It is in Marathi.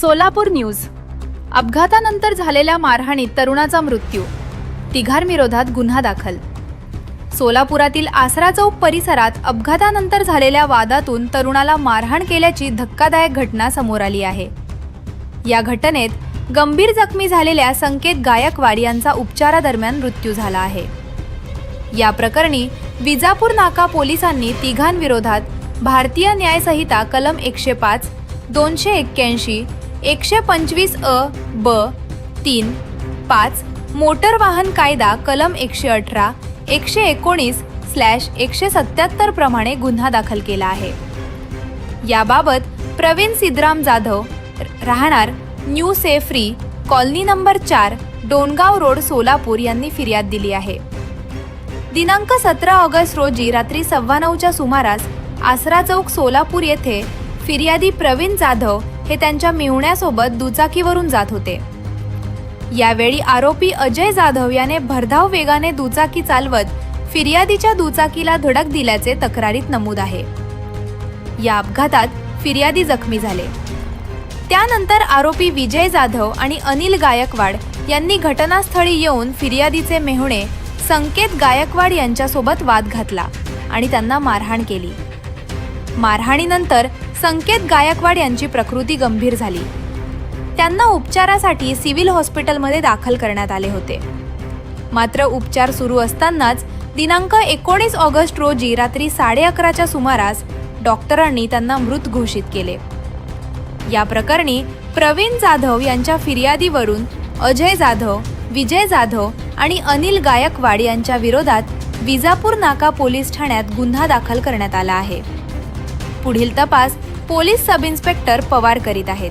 सोलापूर न्यूज. अपघातानंतर झालेल्या मारहाणीत तरुणाचा मृत्यू, तिघांविरोधात गुन्हा दाखल. सोलापुरातील आसरा चौक परिसरात अपघातानंतर झालेल्या वादातून तरुणाला मारहाण केल्याची धक्कादायक घटना समोर आली आहे. या घटनेत गंभीर जखमी झालेल्या संकेत गायकवाड यांचा उपचारादरम्यान मृत्यू झाला आहे. या प्रकरणी विजापूर नाका पोलिसांनी तिघांविरोधात भारतीय न्याय संहिता कलम 105, 281, 125 अ, ब, 3, 5, मोटर वाहन कायदा कलम 118, 119/177 प्रमाणे गुन्हा दाखल केला आहे. याबाबत प्रवीण सिद्धराम जाधव, राहणार न्यू सेफ्री colony number 4, Dongaon road, Solapur यांनी फिर्याद दिली आहे. दिनांक 17 ऑगस्ट रोजी रात्री 9:15च्या सुमारास आसरा चौक, सोलापूर येथे फिर्यादी प्रवीण जाधव हे त्यांच्या मेहुण्यासोबत दुचाकीवरून जात होते. यावेळी आरोपी अजय जाधव याने भरधाव वेगाने दुचाकी चालवत फिर्यादीच्या दुचाकीला धडक दिल्याचे तक्रारीत नमूद आहे. या अपघातात फिर्यादी जखमी झाले. त्यानंतर आरोपी विजय जाधव आणि अनिल गायकवाड यांनी घटनास्थळी येऊन फिर्यादीचे मेहुणे संकेत गायकवाड यांच्यासोबत वाद घातला आणि त्यांना मारहाण केली. मारहाणीनंतर संकेत गायकवाड यांची प्रकृती गंभीर झाली. त्यांना उपचारासाठी सिव्हिल हॉस्पिटलमध्ये दाखल करण्यात आले होते. मात्र उपचार सुरू असतानाच दिनांक 19 ऑगस्ट रोजी रात्री 11:30च्या सुमारास डॉक्टरांनी त्यांना मृत घोषित केले. या प्रकरणी प्रवीण जाधव यांच्या फिर्यादीवरून अजय जाधव, विजय जाधव आणि अनिल गायकवाड यांच्या विरोधात विजापूर नाका पोलीस ठाण्यात गुन्हा दाखल करण्यात आला आहे. पुढील तपास पोलीस सब इन्स्पेक्टर पवार करीत आहेत.